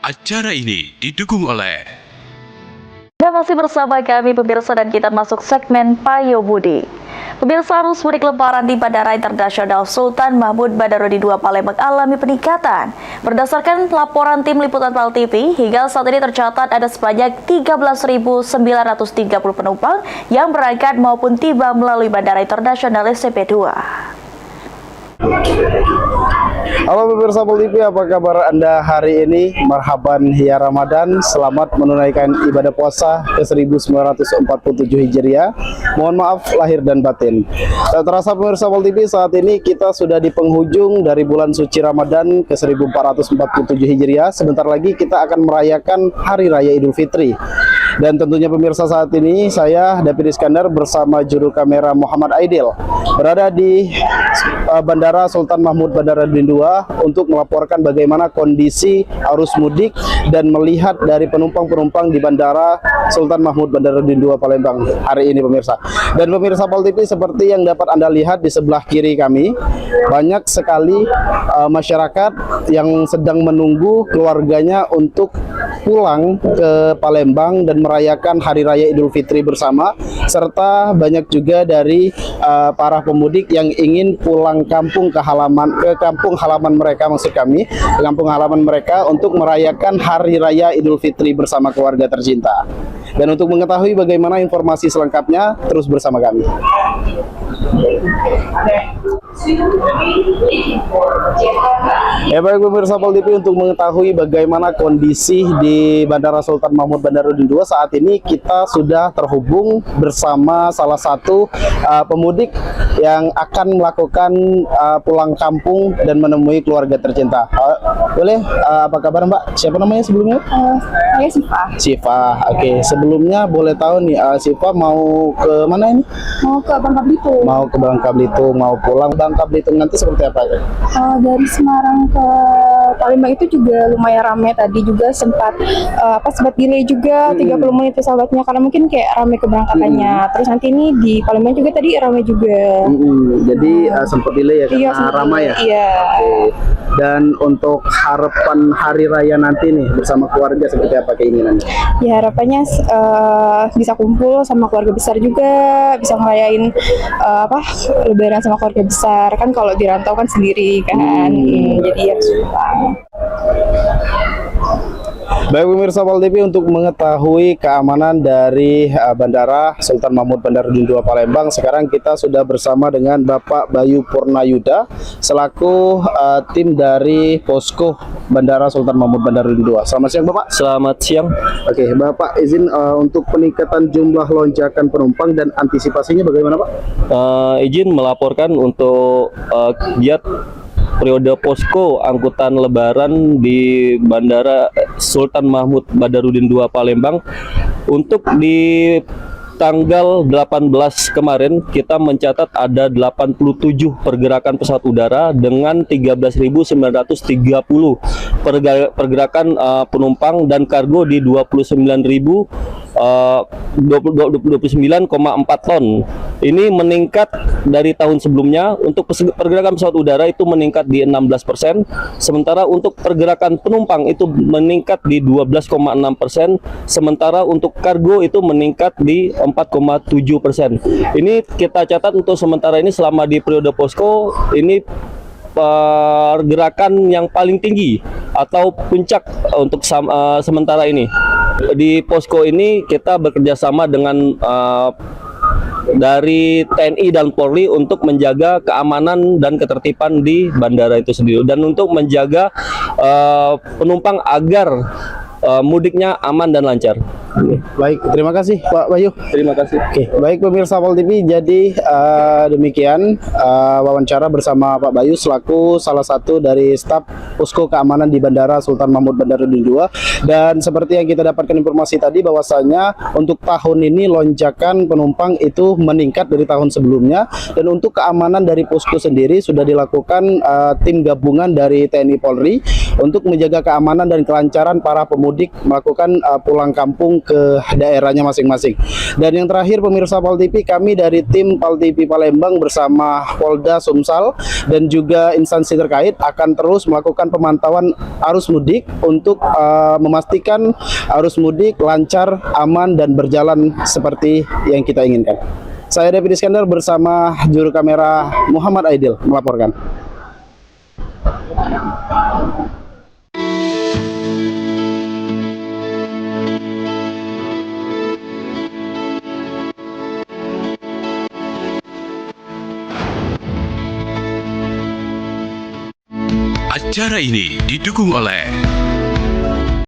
Acara ini didukung oleh Anda masih bersama kami pemirsa dan kita masuk segmen Payo Budi. Pemirsa, arus mudik lebaran di Bandara Internasional Sultan Mahmud Badarudin II Palembang mengalami peningkatan. Berdasarkan laporan tim liputan PAL TV, hingga saat ini tercatat ada sebanyak 13.930 penumpang yang berangkat maupun tiba melalui Bandara Internasional SCP 2. Halo pemirsa PAL TV, apa kabar Anda hari ini? Marhaban ya Ramadan, selamat menunaikan ibadah puasa ke 1947 Hijriah. Mohon maaf lahir dan batin. Tak terasa pemirsa PAL TV, saat ini kita sudah di penghujung dari bulan suci Ramadan ke 1447 Hijriah. Sebentar lagi kita akan merayakan Hari Raya Idul Fitri. Dan tentunya pemirsa, saat ini saya David Iskandar bersama juru kamera Muhammad Aidil berada di Bandara Sultan Mahmud Badarudin II untuk melaporkan bagaimana kondisi arus mudik dan melihat dari penumpang-penumpang di Bandara Sultan Mahmud Badarudin II Palembang hari ini pemirsa. Dan pemirsa PAL TV, seperti yang dapat Anda lihat di sebelah kiri kami, banyak sekali masyarakat yang sedang menunggu keluarganya untuk pulang ke Palembang dan merayakan Hari Raya Idul Fitri bersama, serta banyak juga dari para pemudik yang ingin pulang kampung ke kampung halaman mereka, maksud kami ke kampung halaman mereka untuk merayakan Hari Raya Idul Fitri bersama keluarga tercinta. Dan untuk mengetahui bagaimana informasi selengkapnya, terus bersama kami. Ya baik pemirsa PAL TV, untuk mengetahui bagaimana kondisi di Bandara Sultan Mahmud Badarudin II saat ini, kita sudah terhubung bersama salah satu pemudik yang akan melakukan pulang kampung dan menemui keluarga tercinta. Boleh, apa kabar Mbak? Siapa namanya sebelumnya? Saya Siva. Siva, oke. Sebelumnya boleh tahu nih, Siva mau ke mana ini? Mau ke Bangka Belitung. Mau ke Bangka Belitung, mau pulang Bangka Belitung nanti seperti apa ya? Dari Semarang ke Palembang itu juga lumayan ramai, tadi juga sempat sempat delay juga 30 menit pesawatnya karena mungkin kayak ramai keberangkatannya. Terus nanti ini di Palembang juga tadi ramai juga. Jadi sempat delay ya karena ramai ya? Iya. Dan untuk harapan hari raya nanti nih bersama keluarga seperti apa keinginannya? Ya harapannya bisa kumpul sama keluarga besar juga, bisa ngerayain Lebaran sama keluarga besar. Kan kalau di rantau kan sendiri kan, jadi ya susah. Baik pemirsa PAL TV, untuk mengetahui keamanan dari Bandara Sultan Mahmud Badarudin II Palembang, sekarang kita sudah bersama dengan Bapak Bayu Purnayuda selaku tim dari posko Bandara Sultan Mahmud Badarudin II. Selamat siang Bapak. Selamat siang. Oke Bapak, izin untuk peningkatan jumlah lonjakan penumpang dan antisipasinya bagaimana Pak? Izin melaporkan untuk giat periode posko angkutan lebaran di Bandara Sultan Mahmud Badarudin II Palembang. Untuk di tanggal 18 kemarin kita mencatat ada 87 pergerakan pesawat udara dengan 13.930 pergerakan penumpang dan kargo di 29,4 ton. Ini meningkat dari tahun sebelumnya. Untuk pergerakan pesawat udara itu meningkat di 16%, sementara untuk pergerakan penumpang itu meningkat di 12,6%, sementara untuk kargo itu meningkat di 4,7%. Ini kita catat untuk sementara ini selama di periode posko ini pergerakan yang paling tinggi atau puncak untuk sementara ini. Di posko ini kita bekerja sama dengan dari TNI dan Polri untuk menjaga keamanan dan ketertiban di bandara itu sendiri dan untuk menjaga penumpang agar mudiknya aman dan lancar. Baik, terima kasih Pak Bayu. Terima kasih. Oke, baik pemirsa PAL TV, jadi demikian wawancara bersama Pak Bayu selaku salah satu dari staf posko keamanan di Bandara Sultan Mahmud Badarudin II. Dan seperti yang kita dapatkan informasi tadi, bahwasanya untuk tahun ini lonjakan penumpang itu meningkat dari tahun sebelumnya. Dan untuk keamanan dari posko sendiri sudah dilakukan tim gabungan dari TNI Polri untuk menjaga keamanan dan kelancaran para pemudik melakukan pulang kampung ke daerahnya masing-masing. Dan yang terakhir pemirsa Pal TV, kami dari tim Pal TV Palembang bersama Polda Sumsel dan juga instansi terkait akan terus melakukan pemantauan arus mudik untuk memastikan arus mudik lancar, aman, dan berjalan seperti yang kita inginkan. Saya David Iskandar bersama juru kamera Muhammad Aidil melaporkan. Acara ini didukung oleh